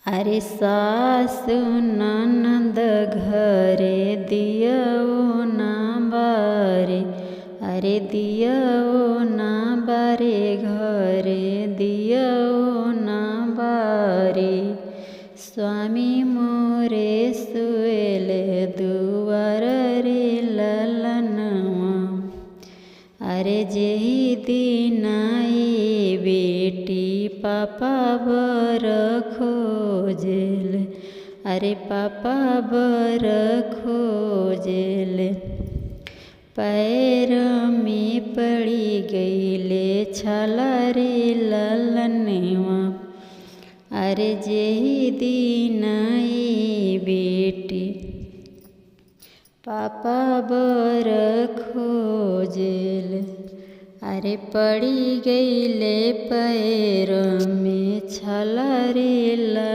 अरे सासु ननद घरे दियौ ना बारे, अरे दियौ ना बारे घरे दियौ ना बारे। स्वामी मोरे सुएले दुआर रे ललनवा, अरे जेहि दिन आई बेटी पापा बर खोजेल, अरे पापा बर खोजेल। पैर में पड़ी गईले छाला रे ललनवा, अरे जेहि दिन आई बेटी पापा बर खोजेल। अरे पड़ी गईले पैर में छाला रे